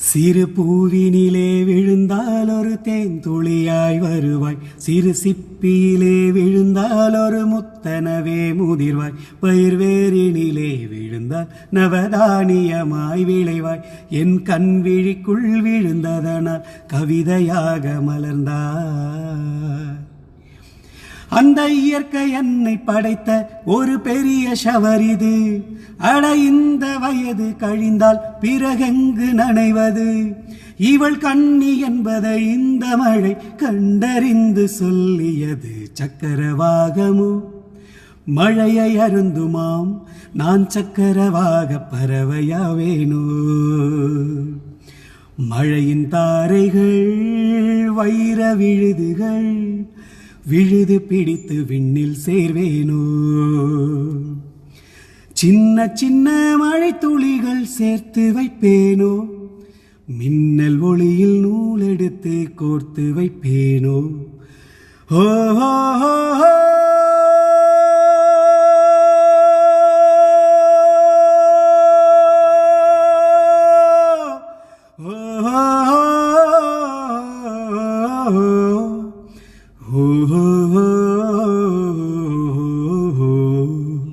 சிறு பூவினிலே விழுந்தால் ஒரு தேன்துளியாய் வருவாய், சிறு சிப்பியிலே விழுந்தால் ஒரு முத்தனவே முதிர்வாய், பயிர்வேரினிலே விழுந்தால் நவதானியமாய் விளைவாய், என் கண் விழிக்குள் விழுந்ததனால் கவிதையாக மலர்ந்தாய். அந்த இயற்கை என்னை படைத்த ஒரு பெரிய ஷவர் இது, அட இந்த வயது கழிந்தால் பிறகெங்கு நனைவது, இவள் கண்ணி என்பதை இந்த மழை கண்டறிந்து சொல்லியது. சக்கரவாகமோ மழையை அருந்துமாம், நான் சக்கரவாக பறவையாவேனோ. மழையின் தாரைகள் வைர விழுதுகள், விழுது பிடித்து விண்ணில் சேர்வேனோ. சின்ன சின்ன மழை துளிகள் சேர்த்து வைப்பேனோ, மின்னல் ஒளியில் நூலெடுத்து கோர்த்து வைப்பேனோ. ஓ ஹோ ஹோ ஹோ. Oh